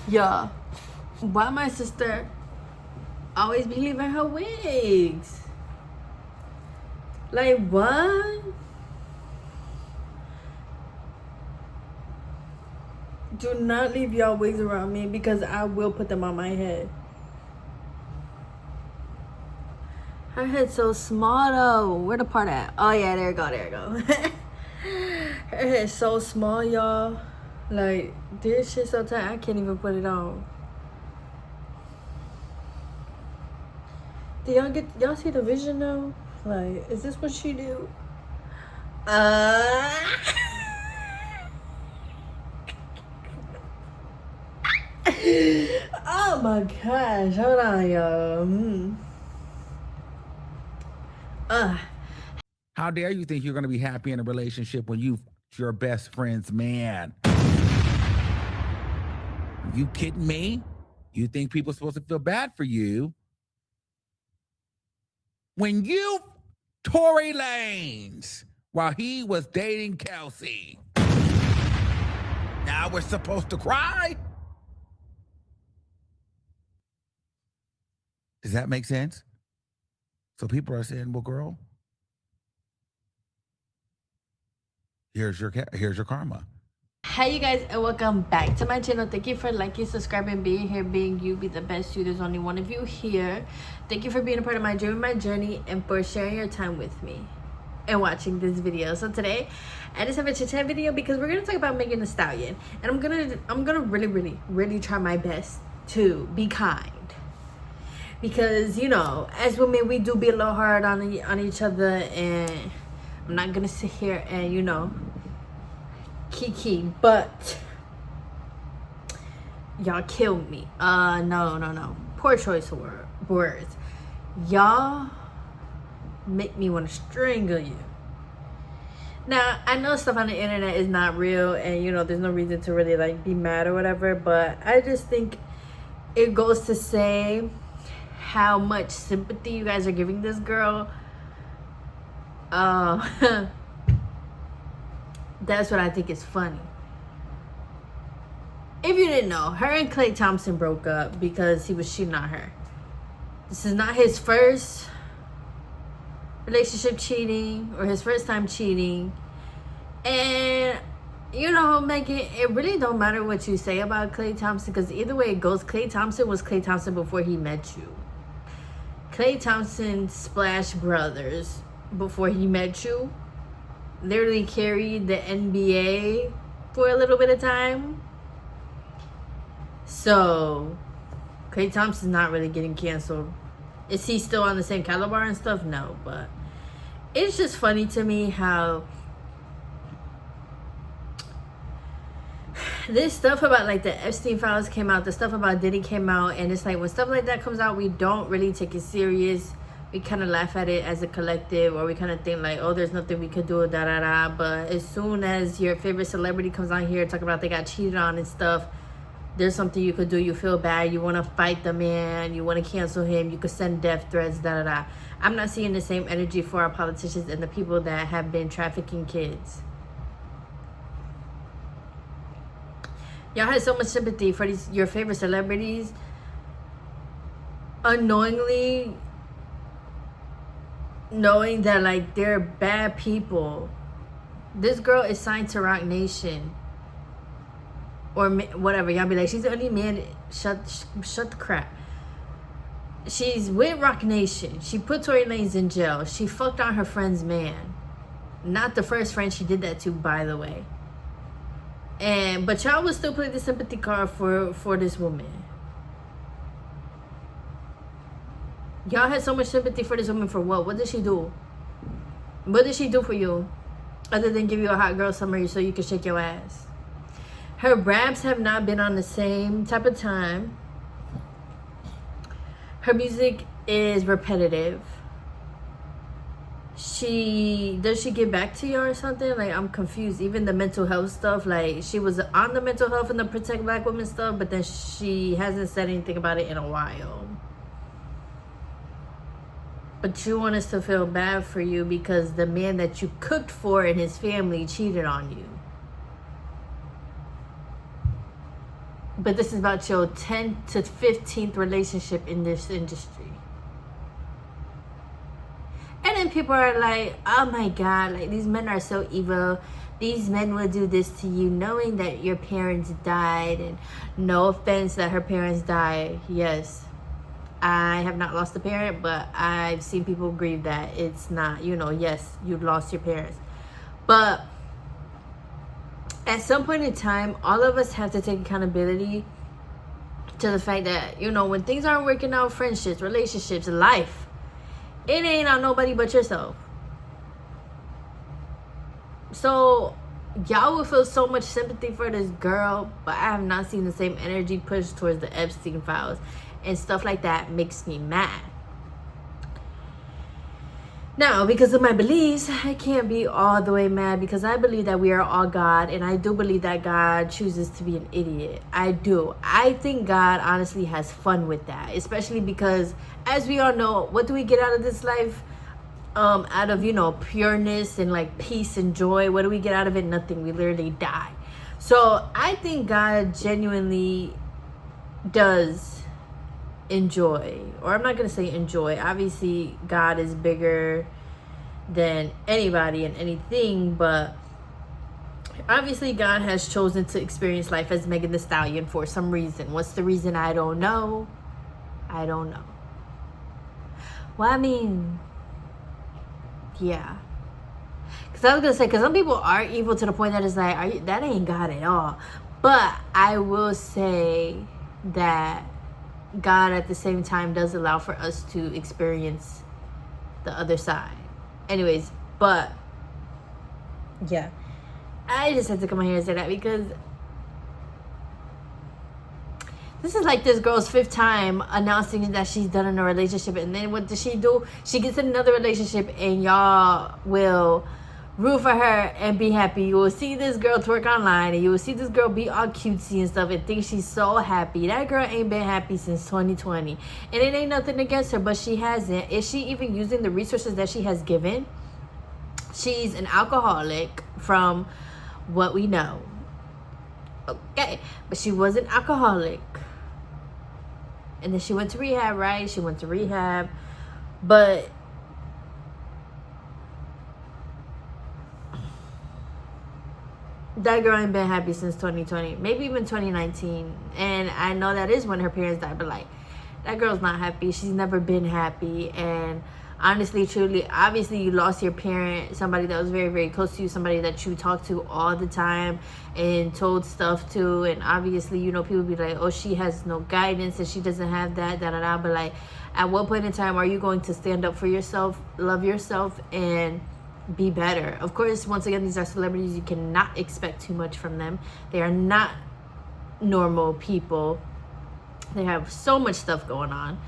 Yeah. Why my sister always be leaving her wigs? Like, what? Do not leave y'all wigs around me because I will put them on my head. Her head's so small though. Where the part at? Oh yeah, there you go, there you go. Her head's so small, y'all. Like, this shit so tight, I can't even put it on. Do y'all see the vision though? Like, is this what she do? Oh my gosh, hold on, y'all. How dare you think you're going to be happy in a relationship when you're your best friend's man? You kidding me? You think people are supposed to feel bad for you when you Tory Lanez while he was dating Kelsey? Now we're supposed to cry? Does that make sense? So people are saying, well, girl, here's your karma. Hi you guys, and welcome back to my channel. Thank you for liking, subscribing, being here, being you, be the best you. There's only one of you here. Thank you for being a part of my dream, my journey, and for sharing your time with me and watching this video. So today I just have a chit chat video because we're gonna talk about Megan Thee Stallion, and I'm gonna really try my best to be kind, because you know, as women we do be a little hard on each other, and I'm not gonna sit here and, you know, kiki, but y'all killed me. No, poor choice of words. Y'all make me want to strangle you. Now I know stuff on the internet is not real, and you know, there's no reason to really like be mad or whatever, but I just think it goes to say how much sympathy you guys are giving this girl. That's what I think is funny. If you didn't know, her and Klay Thompson broke up because he was cheating on her. This is not his first relationship cheating or his first time cheating. And you know, Megan, it really don't matter what you say about Klay Thompson, because either way it goes, Klay Thompson was Klay Thompson before he met you. Klay Thompson Splash Brothers before he met you literally carried the NBA for a little bit of time. So Klay Thompson's not really getting canceled. Is he still on the same caliber and stuff? No, but it's just funny to me how this stuff about like the Epstein files came out, the stuff about Diddy came out, and it's like when stuff like that comes out, we don't really take it serious. We kind of laugh at it as a collective, or we kind of think like, oh, there's nothing we could do, da da da. But as soon as your favorite celebrity comes on here talking about they got cheated on and stuff, there's something you could do. You feel bad, you want to fight the man, you want to cancel him, you could send death threats, da da da. I'm not seeing the same energy for our politicians and the people that have been trafficking kids. Y'all had so much sympathy for your favorite celebrities, unknowingly knowing that like they're bad people. This girl is signed to Rock Nation or whatever. Y'all be like, she's the only man. Shut the crap. She's with Rock Nation. She put Tory Lanez in jail. She fucked on her friend's man. Not the first friend she did that to, by the way. But y'all would still play the sympathy card for this woman. Y'all had so much sympathy for this woman for what? What did she do? What did she do for you? Other than give you a hot girl summer so you can shake your ass. Her raps have not been on the same type of time. Her music is repetitive. Does she get back to you or something? Like, I'm confused. Even the mental health stuff, like she was on the mental health and the Protect Black Women stuff, but then she hasn't said anything about it in a while. But you want us to feel bad for you because the man that you cooked for and his family cheated on you. But this is about your 10th to 15th relationship in this industry. And then people are like, oh my God, like these men are so evil. These men will do this to you knowing that your parents died. And no offense that her parents died. Yes, I have not lost a parent, but I've seen people grieve that it's not, yes, you've lost your parents. But at some point in time, all of us have to take accountability to the fact that, when things aren't working out, friendships, relationships, life, it ain't on nobody but yourself. So y'all will feel so much sympathy for this girl, but I have not seen the same energy pushed towards the Epstein files, and stuff like that makes me mad. Now, because of my beliefs, I can't be all the way mad, because I believe that we are all God, and I do believe that God chooses to be an idiot. I do. I think God honestly has fun with that, especially because, as we all know, what do we get out of this life? Out of, pureness and like peace and joy. What do we get out of it? Nothing. We literally die. So I think God genuinely does enjoy, or I'm not gonna say enjoy, obviously God is bigger than anybody and anything, but obviously God has chosen to experience life as Megan Thee Stallion for some reason. What's the reason? I don't know. Well, I mean, yeah, because I was gonna say, because some people are evil to the point that it's like, that ain't God at all. But I will say that God at the same time does allow for us to experience the other side. Anyways, but yeah, I just had to come on here and say that, because this is like this girl's 5th time announcing that she's done in a relationship, and then what does she do? She gets in another relationship, and y'all will root for her and be happy. You will see this girl twerk online, and you will see this girl be all cutesy and stuff and think she's so happy. That girl ain't been happy since 2020, and it ain't nothing against her, but she hasn't. Is she even using the resources that she has given? She's an alcoholic from what we know. Okay, but she was an alcoholic, and then she went to rehab, right? She went to rehab, but that girl ain't been happy since 2020, maybe even 2019. And I know that is when her parents died, but like, that girl's not happy. She's never been happy. And honestly, truly, obviously you lost your parent, somebody that was very, very close to you, somebody that you talked to all the time and told stuff to. And obviously, people be like, oh, she has no guidance and she doesn't have that, da-da-da. But like, at what point in time are you going to stand up for yourself, love yourself, and be better? Of course, once again, these are celebrities. You cannot expect too much from them. They are not normal people. They have so much stuff going on.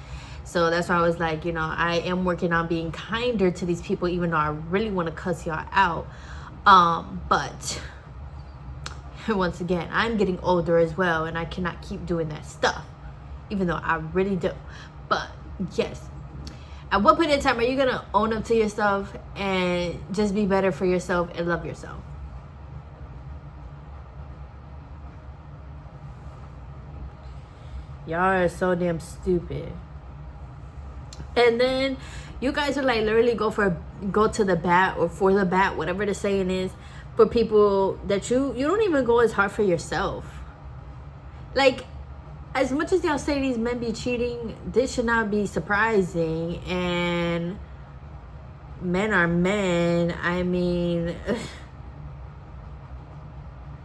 So that's why I was like, I am working on being kinder to these people, even though I really want to cuss y'all out. But once again, I'm getting older as well, and I cannot keep doing that stuff, even though I really do. But yes, at what point in time are you going to own up to yourself and just be better for yourself and love yourself? Y'all are so damn stupid. And then you guys are like literally go to the bat, or for the bat, whatever the saying is, for people that you don't even go as hard for yourself. Like, as much as y'all say these men be cheating, this should not be surprising. And men are men. I mean,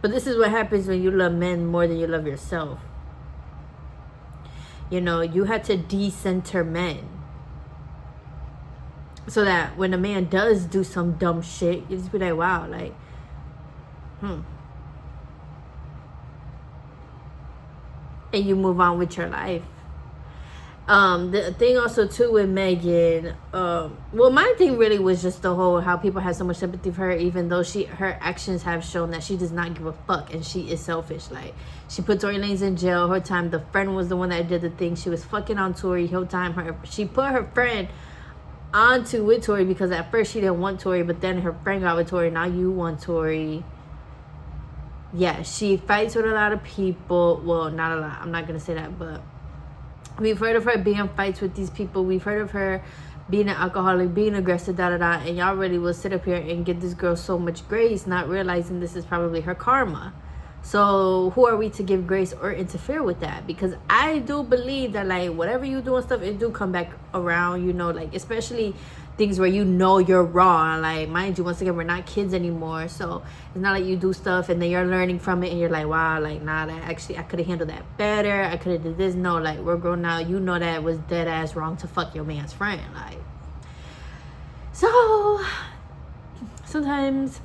but this is what happens when you love men more than you love yourself. You had to decenter men, so that when a man does do some dumb shit, you just be like, wow, like, and you move on with your life. The thing also too with Megan, well, my thing really was just the whole how people have so much sympathy for her, even though her actions have shown that she does not give a fuck and she is selfish. Like, she put Tory Lanez in jail. Her time, the friend was the one that did the thing. She was fucking on Tory. Whole time, she put her friend onto with Tory, because at first she didn't want Tory, but then her friend got with Tory. Now you want Tory. yeah, she fights with a lot of people. Well, not a lot, I'm not gonna say that, but we've heard of her being in fights with these people. We've heard of her being an alcoholic, being aggressive, and y'all really will sit up here and give this girl so much grace, not realizing this is probably her karma. So who are we to give grace or interfere with that? Because I do believe that, like, whatever you do and stuff, it do come back around, you know, like, especially things where you know you're wrong. Like, mind you, once again, we're not kids anymore, so it's not like you do stuff and then you're learning from it and you're like, wow, like, nah, that actually, I could have handled that better, I could have did this. No, like, we're grown now. You know that it was dead ass wrong to fuck your man's friend. Like, so sometimes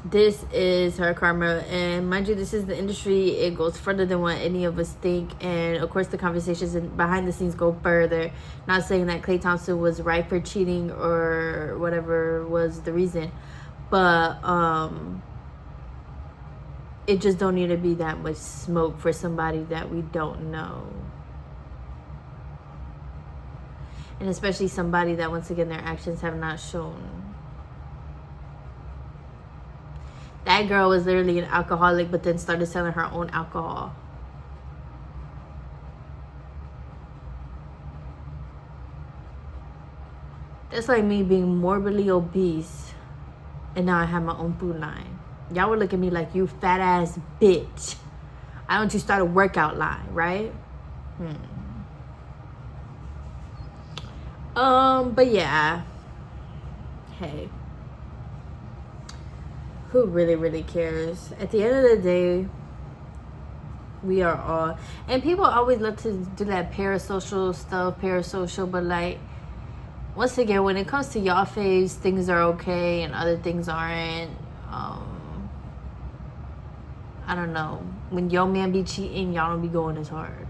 this is her karma, and mind you, this is the industry. It goes further than what any of us think, and of course the conversations behind the scenes go further. Not saying that Klay Thompson was right for cheating or whatever was the reason, but it just don't need to be that much smoke for somebody that we don't know, and especially somebody that, once again, their actions have not shown. That girl was literally an alcoholic, but then started selling her own alcohol. That's like me being morbidly obese, and now I have my own food line. Y'all would look at me like, you fat ass bitch. Why don't you start a workout line, right? But yeah. Hey. Who really cares? At the end of the day, we are all, and people always love to do that parasocial stuff, but like, once again, when it comes to y'all faves, things are okay and other things aren't. I don't know. When your man be cheating, y'all don't be going as hard.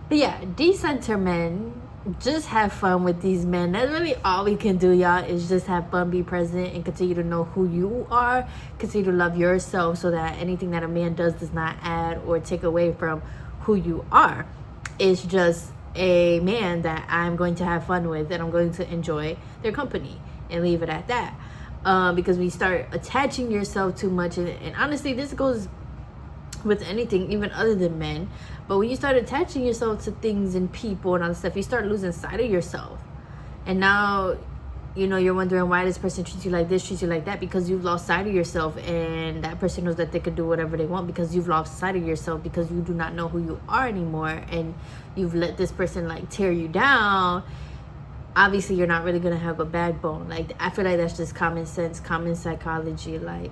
But yeah, decenter men, just have fun with these men. That's really all we can do, y'all, is just have fun, be present, and continue to know who you are. Continue to love yourself, so that anything that a man does not add or take away from who you are. It's just a man that I'm going to have fun with, and I'm going to enjoy their company, and leave it at that. Because we start attaching yourself too much, and honestly, this goes with anything, even other than men. But when you start attaching yourself to things and people and other stuff, you start losing sight of yourself. And now, you know, you're wondering why this person treats you like this, treats you like that, because you've lost sight of yourself. And that person knows that they can do whatever they want because you've lost sight of yourself, because you do not know who you are anymore, and you've let this person like tear you down. Obviously, you're not really gonna have a backbone. Like, I feel like that's just common sense, common psychology. Like,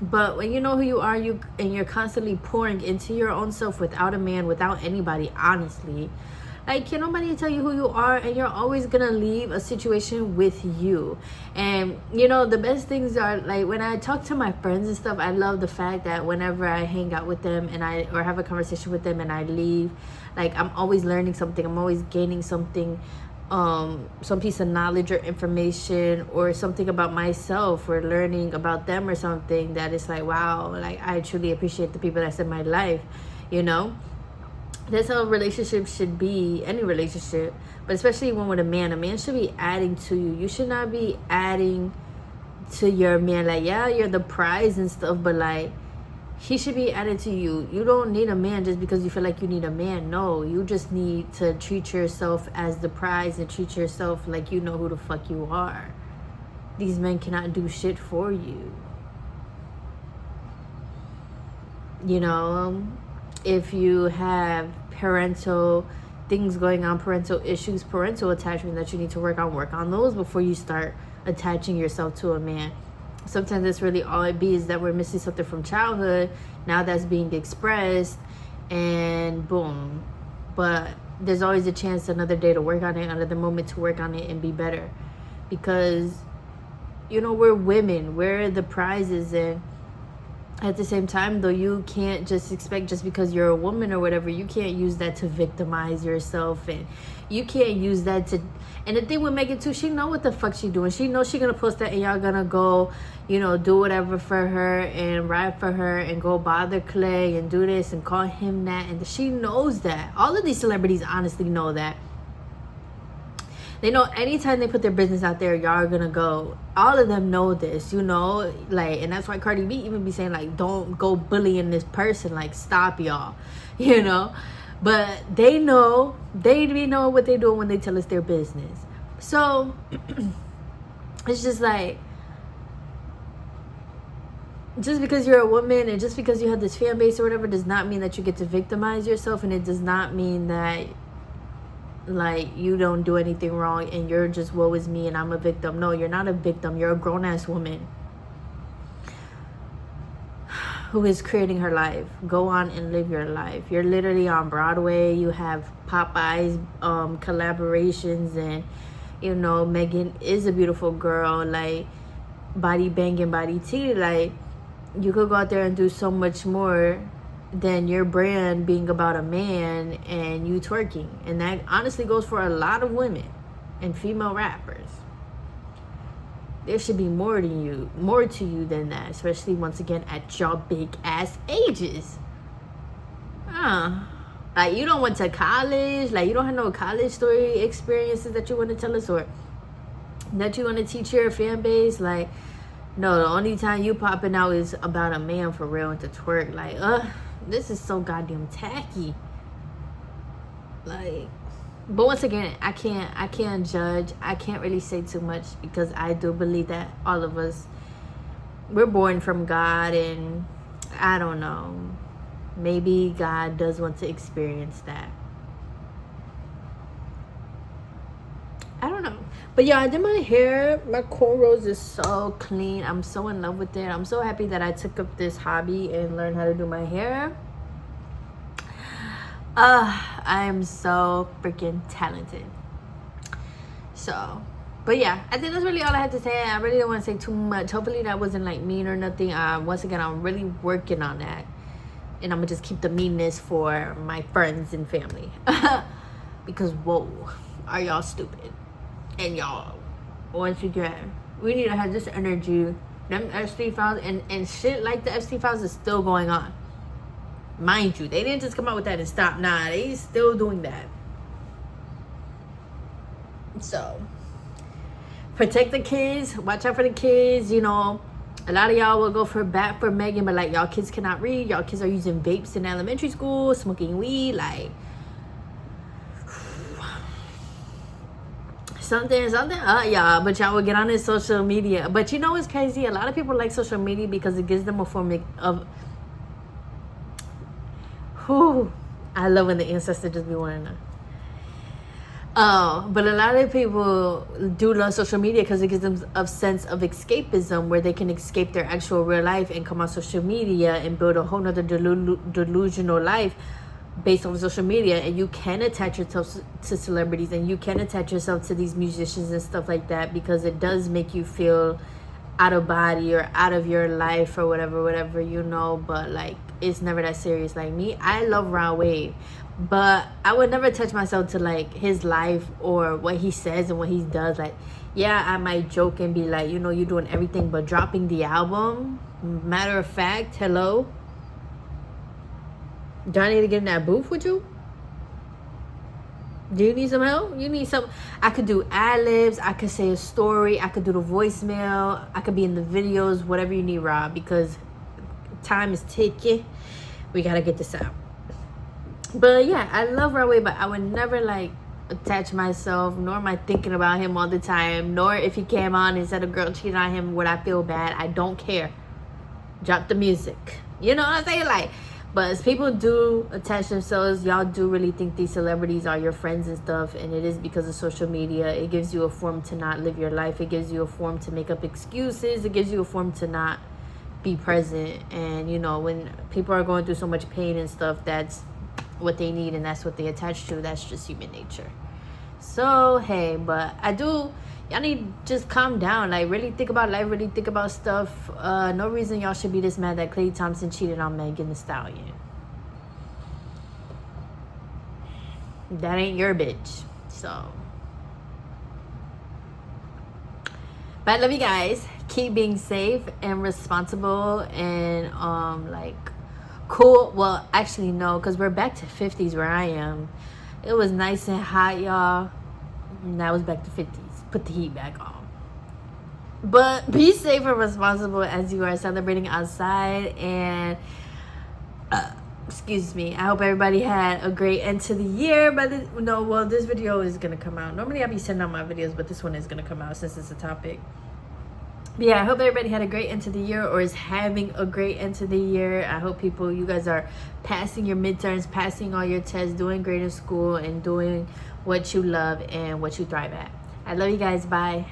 but when you know who you are, and you're constantly pouring into your own self without a man, without anybody, honestly, like, can nobody tell you who you are, and you're always gonna leave a situation with you. And you know, the best things are, like, when I talk to my friends and stuff, I love the fact that whenever I hang out with them and or have a conversation with them and I leave, like, I'm always learning something, I'm always gaining something, some piece of knowledge or information or something about myself, or learning about them or something that is like, wow, like, I truly appreciate the people that's in my life, you know. That's how a relationship should be, any relationship, but especially one with a man should be adding to you. You should not be adding to your man. Like, yeah, you're the prize and stuff, but like, he should be added to you. You don't need a man just because you feel like you need a man. No, you just need to treat yourself as the prize and treat yourself like you know who the fuck you are. These men cannot do shit for you. You know, if you have parental things going on, parental issues, parental attachment that you need to work on those before you start attaching yourself to a man. Sometimes that's really all it be, is that we're missing something from childhood. Now that's being expressed, and boom. But there's always a chance, another day to work on it, another moment to work on it and be better. Because, you know, we're women, we're the prizes, and at the same time, though, you can't just expect, just because you're a woman or whatever, you can't use that to victimize yourself, and you can't use that to. And the thing with Megan too, she know what the fuck she doing. She knows she gonna post that, and y'all gonna go, you know, do whatever for her and ride for her and go bother Klay and do this and call him that, and she knows that. All of these celebrities honestly know that. They know anytime they put their business out there, y'all are gonna go. All of them know this, you know, like, and that's why Cardi B even be saying, like, don't go bullying this person, like, stop, y'all, you know. But they know, they know what they do when they tell us their business. So it's just like, just because you're a woman and just because you have this fan base or whatever does not mean that you get to victimize yourself, and it does not mean that, like, you don't do anything wrong and you're just woe is me and I'm a victim. No, you're not a victim. You're a grown-ass woman who is creating her life. Go on and live your life. You're literally on Broadway. You have Popeyes collaborations, and, you know, Megan is a beautiful girl, like, body banging, body tea. Like, you could go out there and do so much more than your brand being about a man and you twerking. And that honestly goes for a lot of women and female rappers. There should be more to you than that, especially once again at your big ass ages. Like, you don't went to college, like, you don't have no college story experiences that you want to tell us, or that you want to teach your fan base. Like, no, the only time you popping out is about a man for real and to twerk. Like, this is so goddamn tacky. Like, but once again, I can't judge. I can't really say too much, because I do believe that all of us, we're born from God, and I don't know, maybe God does want to experience that. I don't know. But yeah, I did my hair. My cornrows is so clean. I'm so in love with it. I'm so happy that I took up this hobby and learned how to do my hair. I am so freaking talented. So, but yeah, I think that's really all I had to say. I really don't want to say too much. Hopefully that wasn't like mean or nothing. Once again, I'm really working on that, and I'm gonna just keep the meanness for my friends and family. Because whoa, are y'all stupid? And y'all, once again, we need to have this energy. Them FC files and shit like the FC files is still going on. Mind you, they didn't just come out with that and stop. Nah, they still doing that. So, protect the kids. Watch out for the kids. You know, a lot of y'all will go for Megan, but, like, y'all kids cannot read. Y'all kids are using vapes in elementary school, smoking weed, like, something. Y'all, but y'all will get on this social media. But you know what's crazy? A lot of people like social media because it gives them a form of I love when the ancestors just be wanting to. But a lot of people do love social media because it gives them a sense of escapism, where they can escape their actual real life and come on social media and build a whole nother delusional life based on social media. And you can attach yourself to celebrities, and you can attach yourself to these musicians and stuff like that, because it does make you feel out of body or out of your life or whatever, you know. But, like, it's never that serious. Like me, I love Rod Wave, but I would never touch myself to, like, his life or what he says and what he does. Like, yeah, I might joke and be like, you know, you're doing everything but dropping the album. Matter of fact, hello, do I need to get in that booth with you? Do you need some help? You need some. I could do ad-libs. I could say a story. I could do the voicemail. I could be in the videos. Whatever you need, Rob, because time is ticking. We gotta get this out. But yeah, I love Rod Wave, but I would never, like, attach myself, nor am I thinking about him all the time, nor if he came on and said a girl cheated on him would I feel bad. I don't care. Drop the music. You know what I'm saying? Like, but as people do attach themselves, y'all do really think these celebrities are your friends and stuff, and it is because of social media. It gives you a form to not live your life. It gives you a form to make up excuses. It gives you a form to not be present. And, you know, when people are going through so much pain and stuff, that's what they need, and that's what they attach to. That's just human nature. So, hey, but I do, y'all need to just calm down. Like, really think about life, really think about stuff. No reason y'all should be this mad that Klay Thompson cheated on Megan Thee Stallion. That ain't your bitch. So, but I love you guys. Keep being safe and responsible and like cool. Well, actually no, because we're back to 50s where I am. It was nice and hot, y'all. Now it's back to 50s. Put the heat back on. But be safe and responsible as you are celebrating outside. And excuse me, I hope everybody had a great end to the year. But this video is gonna come out. Normally I be sending out my videos, but this one is gonna come out since it's a topic. But yeah, I hope everybody had a great end to the year or is having a great end to the year. I hope you guys are passing your midterms, passing all your tests, doing great in school, and doing what you love and what you thrive at. I love you guys. Bye.